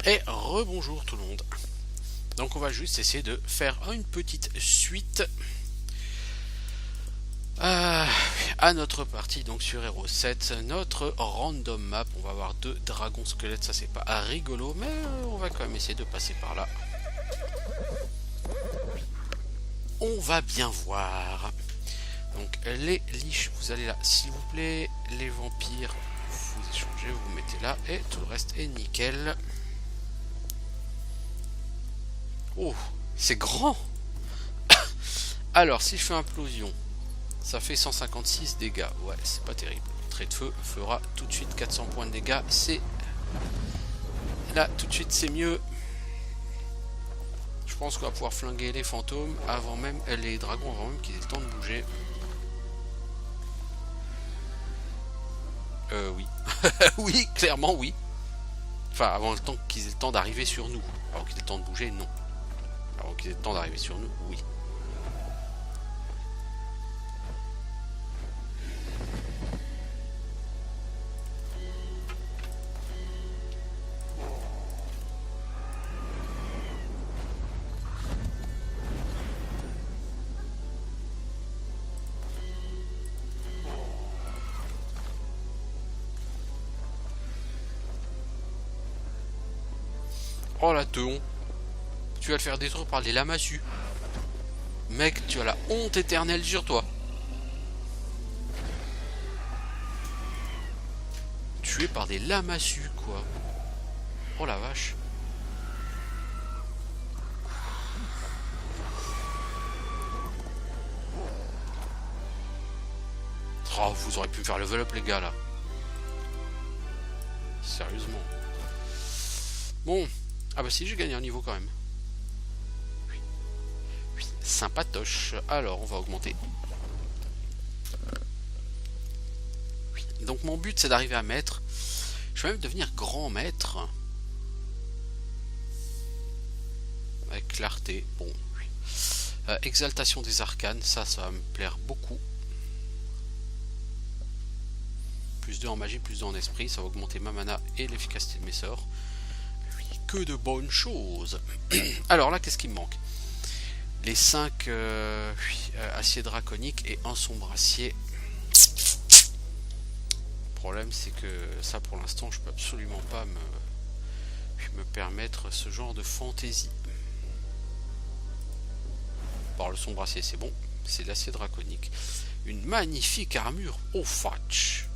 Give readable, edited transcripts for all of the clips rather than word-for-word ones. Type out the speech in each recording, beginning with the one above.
Et rebonjour tout le monde. Donc on va juste essayer de faire une petite suite euh, à notre partie donc sur Hero 7, notre random map. On va avoir deux dragons squelettes, ça c'est pas rigolo, mais on va quand même essayer de passer par là. On va bien voir. Donc les liches, vous allez là s'il vous plaît. Les vampires, vous échangez, vous mettez là. Et tout le reste est nickel. Oh, c'est grand. Alors si je fais implosion, ça fait 156 dégâts. Ouais, c'est pas terrible. Trait de feu fera tout de suite 400 points de dégâts. C'est là tout de suite c'est mieux. Je pense qu'on va pouvoir flinguer les fantômes avant même les dragons avant même qu'ils aient le temps de bouger. Oui. Oui, clairement oui. Enfin avant le temps qu'ils aient le temps d'arriver sur nous. Avant qu'ils aient le temps de bouger, non. Avant qu'ils aient le temps d'arriver sur nous, oui. Oh la teon. Tu vas le faire détruire par les lamassus. Mec, tu as la honte éternelle sur toi. Tué par des lamassus, quoi. Oh la vache. Oh, vous auriez pu me faire level up, les gars, là. Sérieusement. Bon. Ah bah si, j'ai gagné un niveau quand même. Oui. Oui. Sympatoche. Alors, on va augmenter. Oui. Donc mon but, c'est d'arriver à maître. Je vais même devenir grand maître. Avec clarté. Bon, oui. Exaltation des arcanes. Ça va me plaire beaucoup. Plus 2 en magie, plus 2 en esprit. Ça va augmenter ma mana et l'efficacité de mes sorts. Que de bonnes choses. Alors là, qu'est-ce qui me manque? Les 5 aciers draconiques et un sombre acier. Le problème, c'est que ça, pour l'instant, je peux absolument pas me permettre ce genre de fantaisie. Bon, le sombre acier, c'est bon. C'est l'acier draconique. Une magnifique armure au fatch.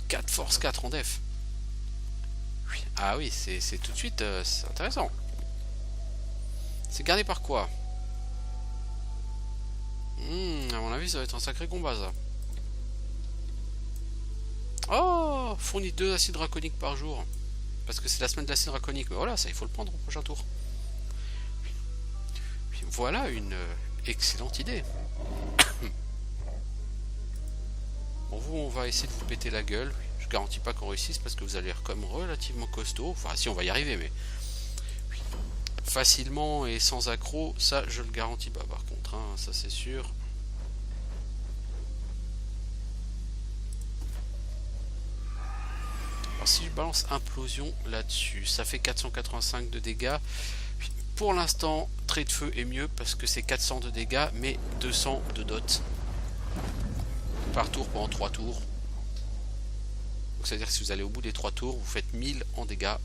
4 force 4 en def. Ah oui, c'est tout de suite, c'est intéressant. C'est gardé par quoi? À mon avis, ça va être un sacré combat, ça. Oh, fournit 2 acides draconiques par jour. Parce que c'est la semaine de l'acide draconique. Mais voilà, ça, il faut le prendre au prochain tour. Voilà une excellente idée. Bon, vous, on va essayer de vous péter la gueule. Je garantis pas qu'on réussisse parce que vous allez être comme relativement costaud. Enfin, si, on va y arriver, mais facilement et sans accroc, ça, je le garantis pas. Par contre, hein, ça c'est sûr. Alors, si je balance implosion là-dessus, ça fait 485 de dégâts. Pour l'instant, trait de feu est mieux parce que c'est 400 de dégâts, mais 200 de dot par tour pendant 3 tours. C'est-à-dire que si vous allez au bout des 3 tours, vous faites 1000 en dégâts.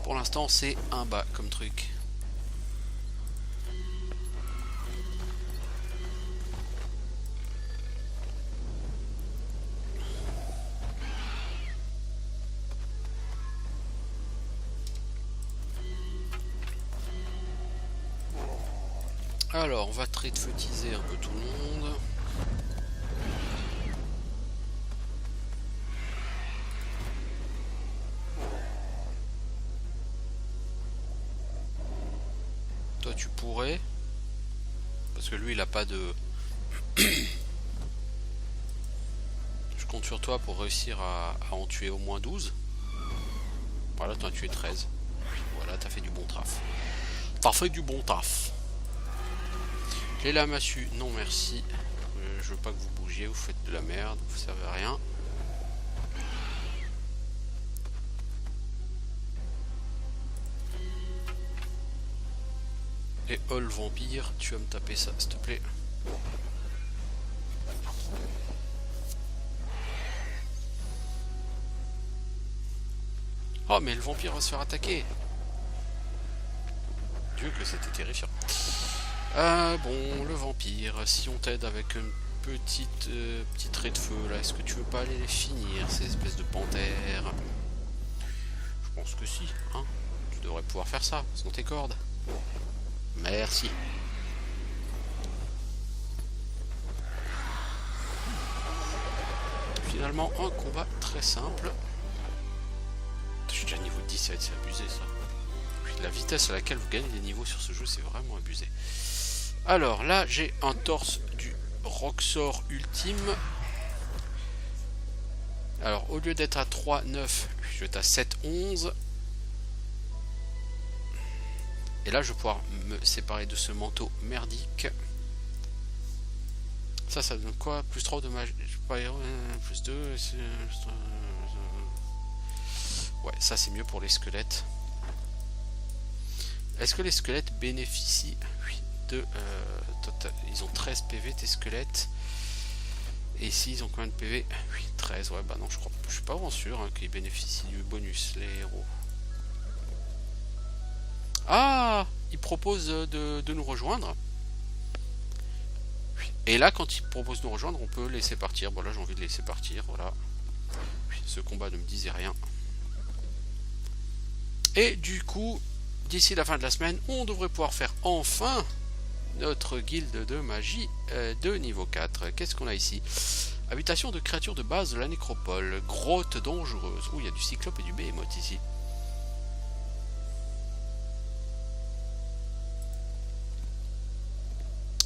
Pour l'instant, c'est un bas comme truc. Alors, on va trait de feutiser un peu tout le monde. Toi, tu pourrais. Parce que lui, il a pas de... Je compte sur toi pour réussir à en tuer au moins 12. Voilà, t'en as tué 13. Voilà, t'as fait du bon taf. T'as fait du bon taf. Les lamassus, non merci. Je veux pas que vous bougiez, vous faites de la merde, vous servez à rien. Et Hall Vampire, tu vas me taper ça, s'il te plaît. Oh, mais le vampire va se faire attaquer. Dieu que c'était terrifiant. Bon, le vampire, si on t'aide avec une petit trait de feu, là, est-ce que tu veux pas aller les finir, ces espèces de panthères? Je pense que si, hein. Tu devrais pouvoir faire ça, sans tes cordes. Merci. Finalement, un combat très simple. Je suis déjà niveau 17, c'est abusé ça. La vitesse à laquelle vous gagnez des niveaux sur ce jeu, c'est vraiment abusé. Alors là, j'ai un torse du Roxor ultime. Alors au lieu d'être à 3, 9, je vais être à 7, 11. Et là, je vais pouvoir me séparer de ce manteau merdique. Ça donne quoi? Plus 3 de magie. Plus 2. Ouais, ça c'est mieux pour les squelettes. Est-ce que les squelettes bénéficient de... ils ont 13 PV, tes squelettes. Et ici, ils ont combien de PV? Oui, 13, ouais, bah non, je suis pas vraiment sûr hein, qu'ils bénéficient du bonus, les héros. Ah, ils proposent de nous rejoindre. Et là, quand ils proposent de nous rejoindre, on peut laisser partir. Bon, là, j'ai envie de laisser partir, voilà. Ce combat ne me disait rien. Et du coup... D'ici la fin de la semaine, on devrait pouvoir faire enfin notre guilde de magie de niveau 4. Qu'est-ce qu'on a ici? Habitation de créatures de base de la nécropole. Grotte dangereuse. Ouh, il y a du cyclope et du behemoth ici.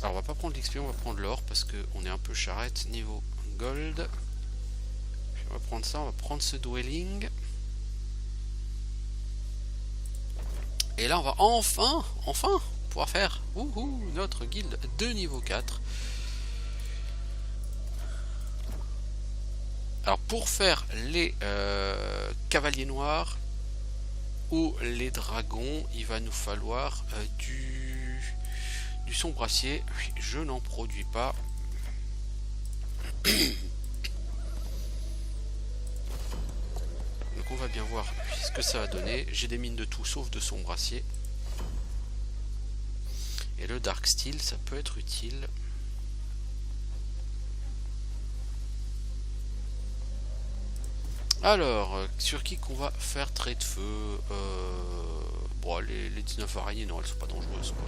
Alors, on va pas prendre l'XP, on va prendre l'or parce qu'on est un peu charrette niveau gold. Puis on va prendre ça, on va prendre ce dwelling. Et là, on va enfin pouvoir faire notre guilde de niveau 4. Alors, pour faire les cavaliers noirs ou les dragons, il va nous falloir du sombracier. Je n'en produis pas. Donc on va bien voir ce que ça va donner. J'ai des mines de tout sauf de sombracier. Et le dark steel, ça peut être utile. Alors, sur qui qu'on va faire trait de feu? Bon, les 19 araignées, non, elles sont pas dangereuses, quoi.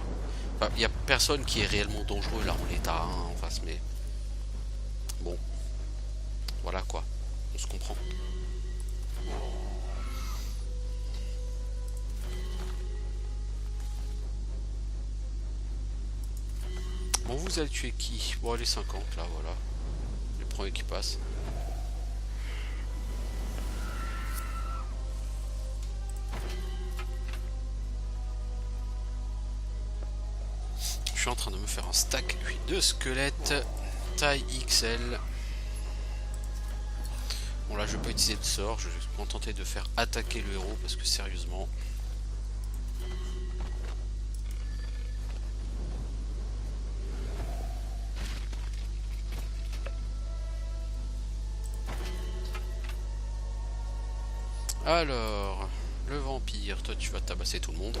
Enfin, il n'y a personne qui est réellement dangereux là en l'état, hein, en face, mais... Bon. Voilà, quoi. On se comprend. Bon, vous allez tuer qui? Bon, les 50, là, voilà. Les premiers qui passent. Je suis en train de me faire un stack de squelettes taille XL. Bon, là, je vais pas utiliser de sort. Je vais me contenter de faire attaquer le héros parce que sérieusement... Alors, le vampire, toi tu vas tabasser tout le monde.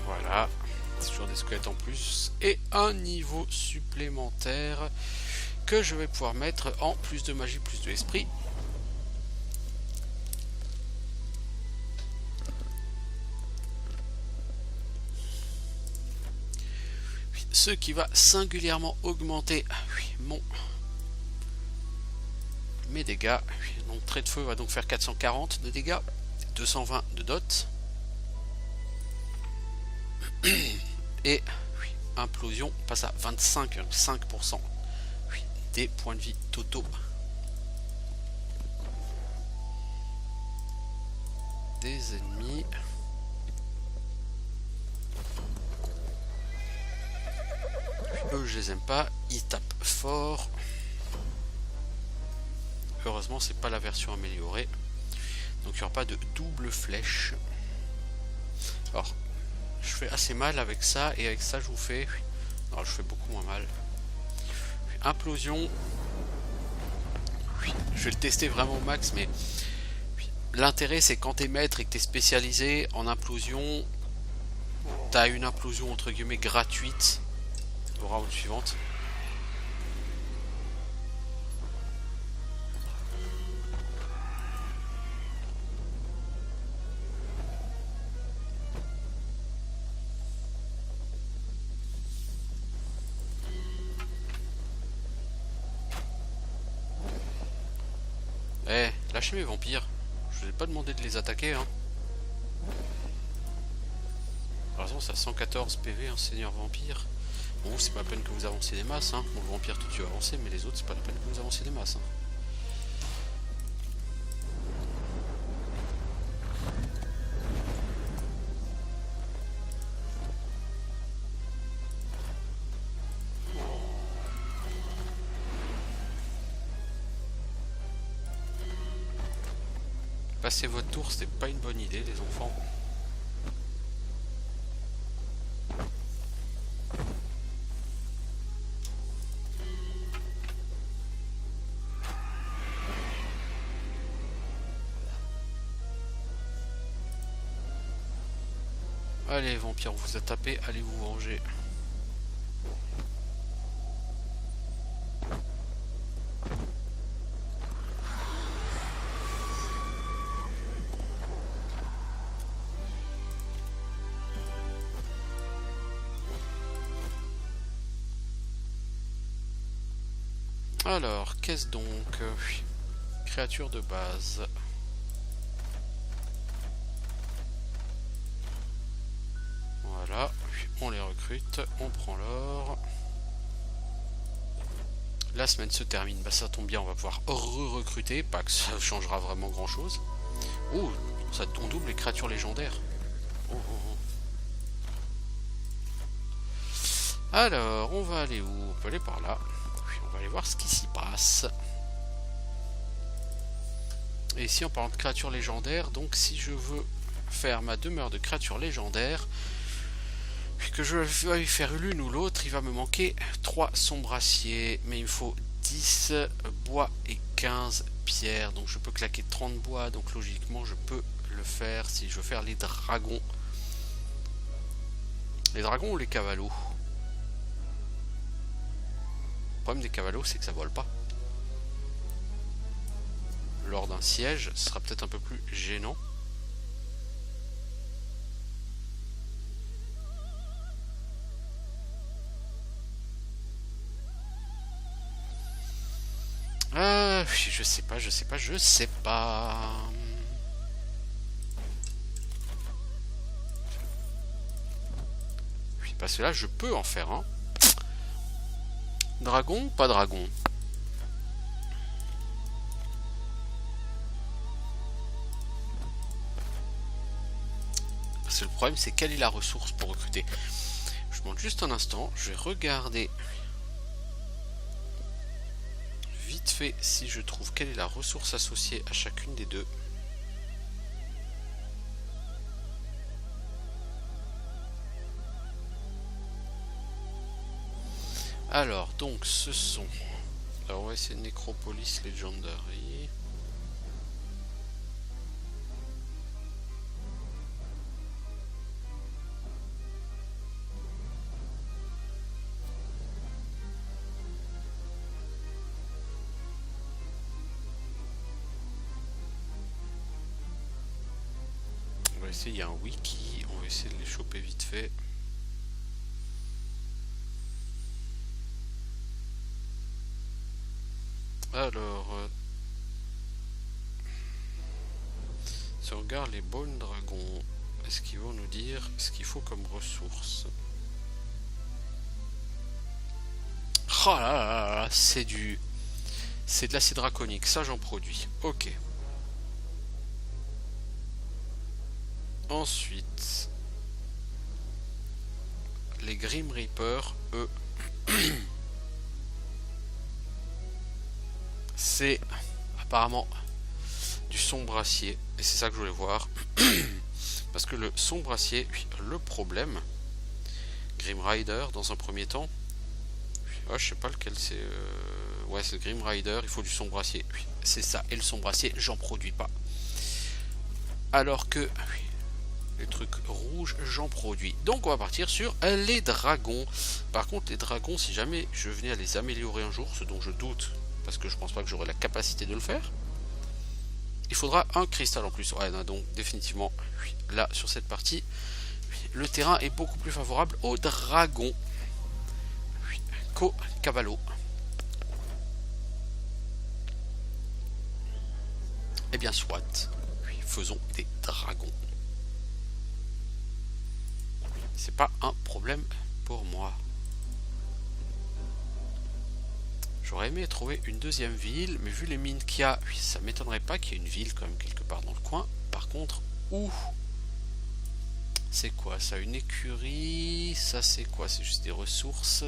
Voilà. Toujours des squelettes en plus et un niveau supplémentaire que je vais pouvoir mettre en plus de magie, plus de esprit. Ce qui va singulièrement augmenter mes dégâts. Donc trait de feu va donc faire 440 de dégâts, 220 de dot. Et implosion passe à 25,5% des points de vie totaux. Des ennemis. Eux, je les aime pas. Ils tapent fort. Heureusement, c'est pas la version améliorée. Donc, il n'y aura pas de double flèche. Alors, je fais assez mal avec ça. Et avec ça, je vous fais... Alors, je fais beaucoup moins mal. Implosion. Je vais le tester vraiment au max, mais... L'intérêt, c'est quand t'es maître et que t'es spécialisé en implosion, t'as une implosion entre guillemets gratuite au round suivante. Eh, lâchez mes vampires. Je vous ai pas demandé de les attaquer, hein. Par exemple, ça 114 PV, un seigneur vampire. Bon, c'est pas la peine que vous avanciez des masses, hein. Bon, le vampire tout de suite avancé, mais les autres, c'est pas la peine que vous avanciez des masses, hein. Passer votre tour, c'était pas une bonne idée, les enfants. Allez, vampire, on vous a tapé, allez vous venger. Alors, qu'est-ce donc? Créature de base. Voilà, on les recrute, on prend l'or. La semaine se termine, bah ça tombe bien, on va pouvoir recruter, pas que ça changera vraiment grand chose. Oh, ça on double les créatures légendaires. Oh, oh, oh. Alors, on va aller où? On peut aller par là. On va aller voir ce qui s'y passe. Et ici, en parlant de créatures légendaires, donc si je veux faire ma demeure de créatures légendaires, puis que je vais lui faire l'une ou l'autre, il va me manquer 3 sombraciers, mais il me faut 10 bois et 15 pierres, donc je peux claquer 30 bois, donc logiquement je peux le faire si je veux faire les dragons. Les dragons ou les cavalos? Le problème des cavalos, c'est que ça vole pas. Lors d'un siège, ce sera peut-être un peu plus gênant. Je sais pas. Parce que là, je peux en faire un. Dragon, pas dragon. Parce que le problème, c'est quelle est la ressource pour recruter. Je demande juste un instant, je vais regarder vite fait si je trouve quelle est la ressource associée à chacune des deux. Alors, donc, ce sont... Alors, on va essayer Necropolis Legendary. On va essayer, il y a un wiki, on va essayer de les choper vite fait. Alors, si on regarde les Bone Dragons, est-ce qu'ils vont nous dire ce qu'il faut comme ressources? Oh là là là là, c'est du... C'est de l'acide draconique, ça j'en produis. Ok. Ensuite... Les Grim Reaper, eux... c'est apparemment du sombre acier. Et c'est ça que je voulais voir. Parce que le sombre acier, le problème... Grim Rider dans un premier temps. Ah, je sais pas lequel c'est. Ouais, c'est le Grim Rider. Il faut du sombre acier. C'est ça. Et le sombre acier, j'en produis pas. Alors que les trucs rouges, j'en produis. Donc on va partir sur les dragons. Par contre, les dragons, si jamais je venais à les améliorer un jour, ce dont je doute, parce que je pense pas que j'aurai la capacité de le faire, il faudra un cristal en plus. Ouais, donc définitivement, là sur cette partie, le terrain est beaucoup plus favorable aux dragons qu'aux cavalos. Eh bien soit, faisons des dragons. C'est pas un problème pour moi. J'aurais aimé trouver une deuxième ville, mais vu les mines qu'il y a, ça m'étonnerait pas qu'il y ait une ville quand même quelque part dans le coin. Par contre, où? C'est quoi ça? Une écurie? Ça c'est quoi? C'est juste des ressources,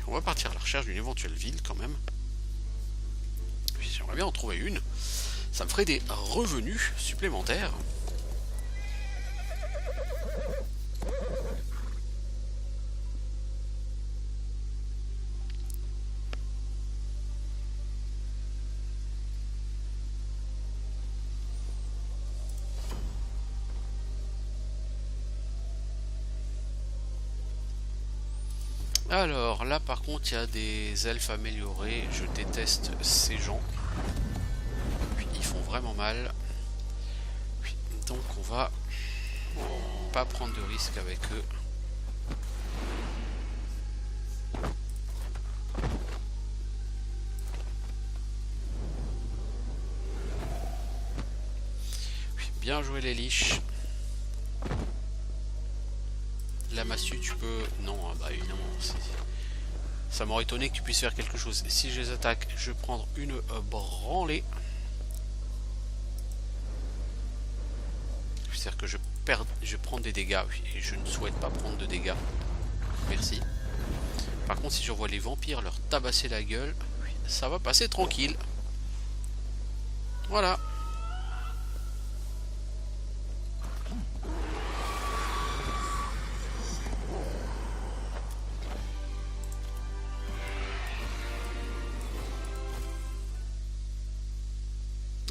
On va partir à la recherche d'une éventuelle ville quand même. J'aimerais bien en trouver une. Ça me ferait des revenus supplémentaires. Alors là par contre il y a des elfes améliorés, je déteste ces gens, ils font vraiment mal, donc on va pas prendre de risques avec eux. Bien joué les liches. La massue tu peux... Non, bah évidemment, ça m'aurait étonné que tu puisses faire quelque chose. Si je les attaque, je vais prendre une branlée. C'est-à-dire que je prends des dégâts, et je ne souhaite pas prendre de dégâts. Merci. Par contre, si je vois les vampires leur tabasser la gueule, ça va passer tranquille. Voilà.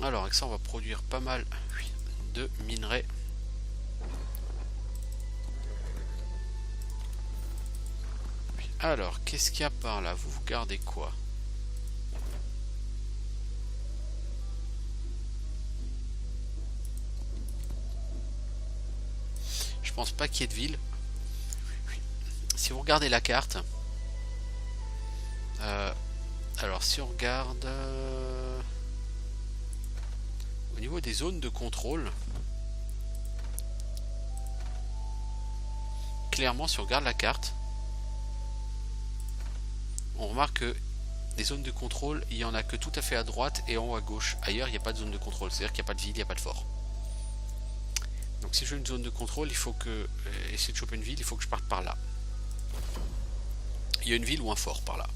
Alors avec ça on va produire pas mal de minerais. Alors qu'est-ce qu'il y a par là? Vous gardez quoi? Je pense pas qu'il y ait de ville. Si vous regardez la carte, alors si on regarde au niveau des zones de contrôle, clairement si on regarde la carte, on remarque que des zones de contrôle, il y en a que tout à fait à droite et en haut à gauche. Ailleurs, il n'y a pas de zone de contrôle, c'est-à-dire qu'il n'y a pas de ville, il n'y a pas de fort. Donc si je veux une zone de contrôle, il faut que essayer de choper une ville, il faut que je parte par là. Il y a une ville ou un fort par là.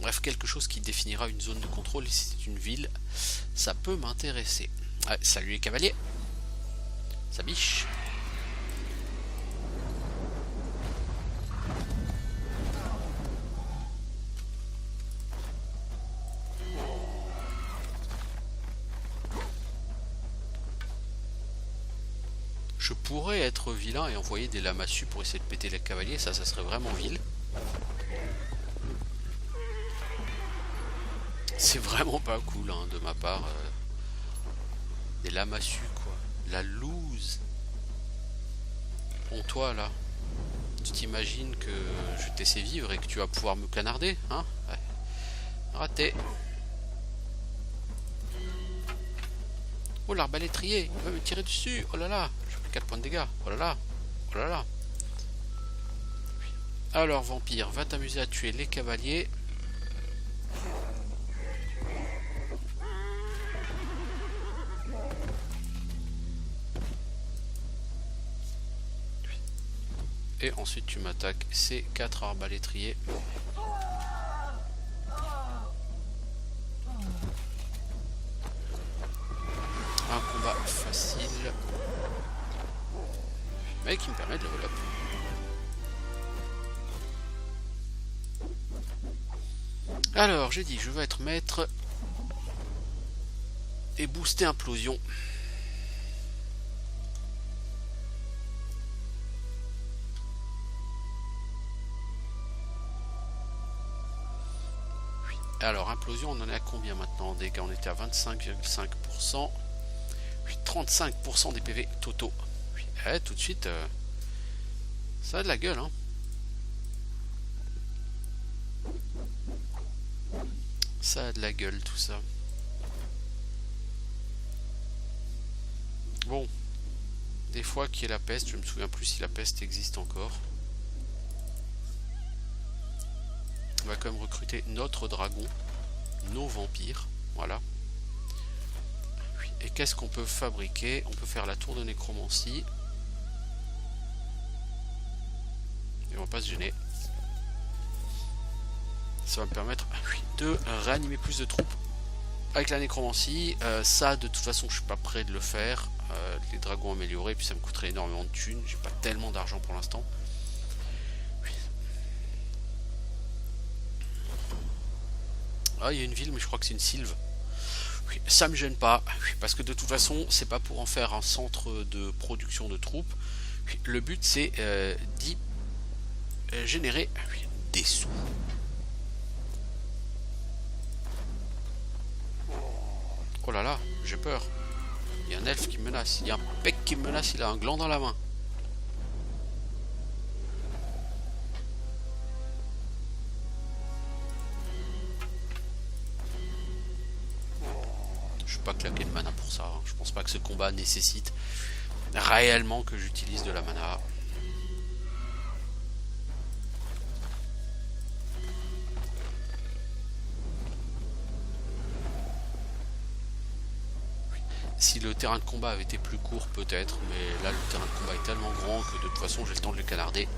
Bref, quelque chose qui définira une zone de contrôle. Et si c'est une ville, ça peut m'intéresser. Ouais, salut les cavaliers. Ça biche. Je pourrais être vilain et envoyer des lamassus pour essayer de péter les cavaliers. Ça serait vraiment vil. C'est vraiment pas cool hein, de ma part. Des lamassus quoi. La loose. Bon toi là. Tu t'imagines que je vais te laisser vivre et que tu vas pouvoir me canarder hein? Ouais. Raté. Oh l'arbalétrier, il va me tirer dessus. Oh là là. Je fais 4 points de dégâts. Oh là là. Oh là là. Alors vampire, va t'amuser à tuer les cavaliers. Et ensuite tu m'attaques ces 4 arbalétriers. Un combat facile, mais qui me permet de level up. Alors j'ai dit je vais être maître et booster implosion. Alors implosion, on en est à combien maintenant en dégâts? On était à 25,5%. 35% des PV totaux. Tout de suite, ça a de la gueule, hein. Ça a de la gueule tout ça. Bon, des fois qu'il y ait la peste, je me souviens plus si la peste existe encore. On va quand même recruter notre dragon, nos vampires, voilà. Et qu'est-ce qu'on peut fabriquer? On peut faire la tour de nécromancie. Et on va pas se gêner. Ça va me permettre de réanimer plus de troupes avec la nécromancie. Ça, de toute façon, je suis pas prêt de le faire. Les dragons améliorés, puis ça me coûterait énormément de thunes. J'ai pas tellement d'argent pour l'instant. Ah, il y a une ville, mais je crois que c'est une sylve. Ça me gêne pas, parce que de toute façon, c'est pas pour en faire un centre de production de troupes. Le but, c'est d'y générer des sous. Oh là là, j'ai peur. Il y a un elfe qui me menace. Il y a un pec qui me menace. Il a un gland dans la main. Je vais pas claquer de mana pour ça. Je pense pas que ce combat nécessite réellement que j'utilise de la mana. Si le terrain de combat avait été plus court, peut-être, mais là le terrain de combat est tellement grand que de toute façon j'ai le temps de le canarder.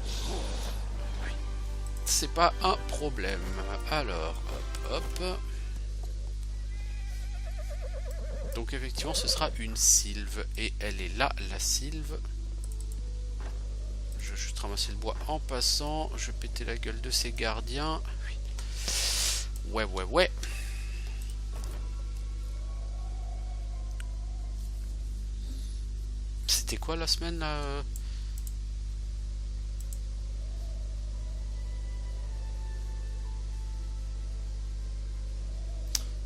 C'est pas un problème. Alors, hop, hop. Donc effectivement ce sera une sylve. Et elle est là, la sylve. Je vais juste ramasser le bois en passant. Je vais péter la gueule de ces gardiens. Ouais. C'était quoi la semaine là?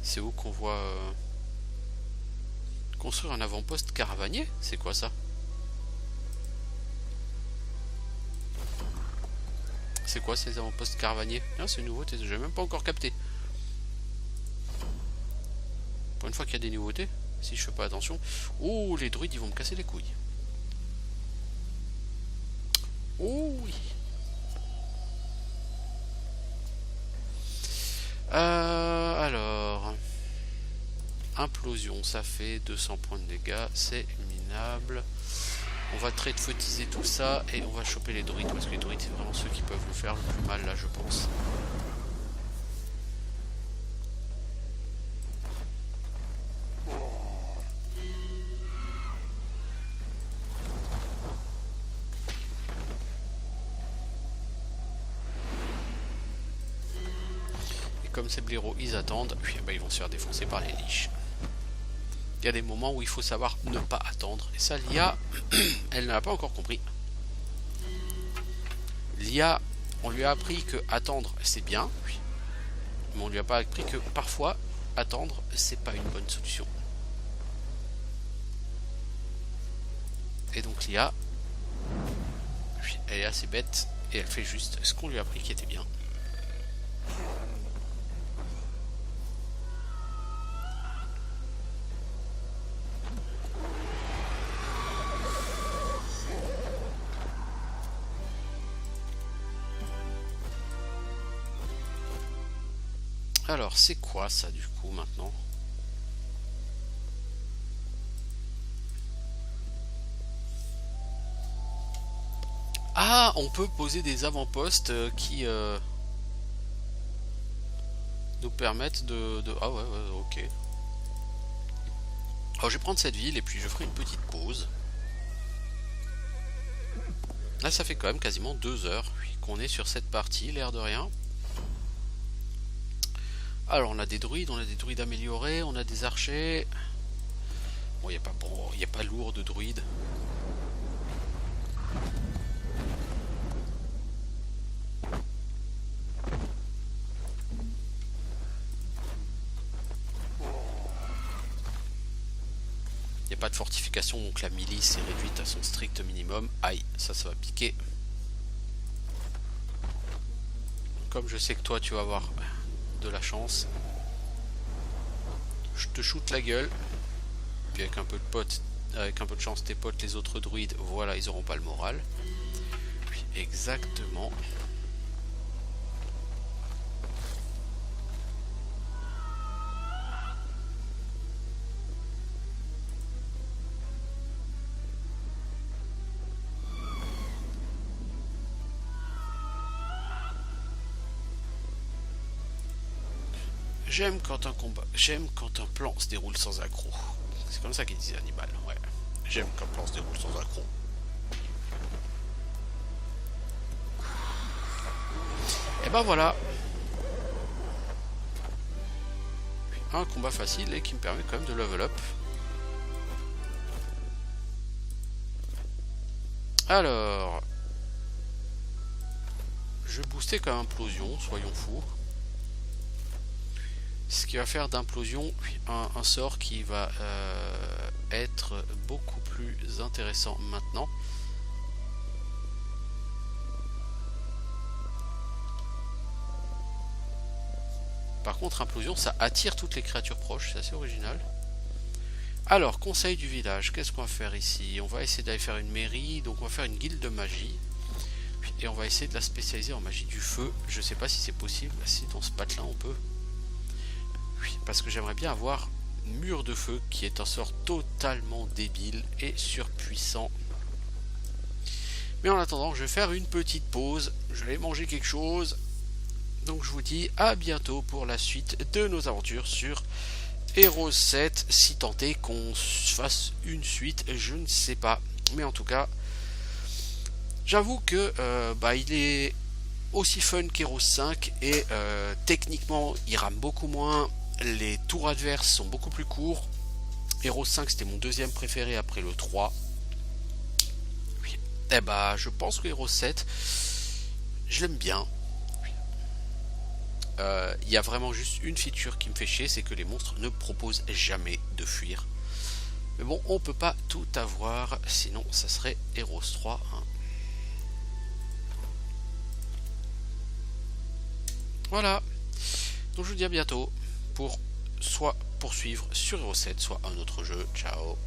C'est où qu'on voit construire un avant-poste caravanier? C'est quoi ça? C'est quoi ces avant-postes caravaniers? Ah, c'est une nouveauté, j'ai même pas encore capté. Pour une fois qu'il y a des nouveautés, si je fais pas attention. Oh, les druides ils vont me casser les couilles. Oh oui. Alors, implosion, ça fait 200 points de dégâts, c'est minable. On va trade-fotiser tout ça et on va choper les druides, parce que les druides c'est vraiment ceux qui peuvent nous faire le plus mal là, je pense. Comme ces blaireaux ils attendent, ils vont se faire défoncer par les liches. Il y a des moments où il faut savoir ne pas attendre. Et ça, l'IA, elle ne l'a pas encore compris. L'IA, on lui a appris que attendre c'est bien, mais on lui a pas appris que parfois attendre c'est pas une bonne solution. Et donc l'IA, elle est assez bête et elle fait juste ce qu'on lui a appris qui était bien. Alors, c'est quoi ça du coup maintenant? Ah, on peut poser des avant-postes qui nous permettent de... Ah ouais, ouais, ok. Alors je vais prendre cette ville et puis je ferai une petite pause. Là ça fait quand même quasiment 2 heures qu'on est sur cette partie, l'air de rien. Alors on a des druides améliorés, on a des archers. Bon, il n'y a pas lourd de druides. Il n'y a pas de fortification, donc la milice est réduite à son strict minimum. Aïe, ça va piquer. Comme je sais que toi tu vas avoir de la chance, je te shoot la gueule. Puis avec un peu de chance, tes potes, les autres druides, voilà, ils auront pas le moral. Puis exactement. J'aime quand un plan se déroule sans accroc. C'est comme ça qu'il disait Hannibal, ouais. J'aime quand un plan se déroule sans accroc. Et ben voilà. Un combat facile et qui me permet quand même de level up. Alors, je vais booster comme implosion, soyons fous. Ce qui va faire d'implosion un sort qui va être beaucoup plus intéressant maintenant. Par contre, implosion, ça attire toutes les créatures proches, c'est assez original. Alors, conseil du village, qu'est-ce qu'on va faire ici? On va essayer d'aller faire une mairie, donc on va faire une guilde de magie. Et on va essayer de la spécialiser en magie du feu. Je sais pas si c'est possible, si dans ce patelin on peut. Oui, parce que j'aimerais bien avoir Mur de Feu, qui est un sort totalement débile et surpuissant. Mais en attendant, je vais faire une petite pause. Je vais manger quelque chose. Donc je vous dis à bientôt pour la suite de nos aventures sur Heroes 7. Si tant est qu'on fasse une suite, je ne sais pas. Mais en tout cas, j'avoue que il est aussi fun qu'Heroes 5 et techniquement il rame beaucoup moins. Les tours adverses sont beaucoup plus courts. Heroes 5 c'était mon deuxième préféré après le 3. Oui. Et je pense que Heroes 7 je l'aime bien. Il y a vraiment juste une feature qui me fait chier, c'est que les monstres ne proposent jamais de fuir. Mais bon, on peut pas tout avoir, sinon ça serait Heroes 3. Hein. Voilà. Donc je vous dis à bientôt pour soit poursuivre sur Heroes 7, soit un autre jeu. Ciao.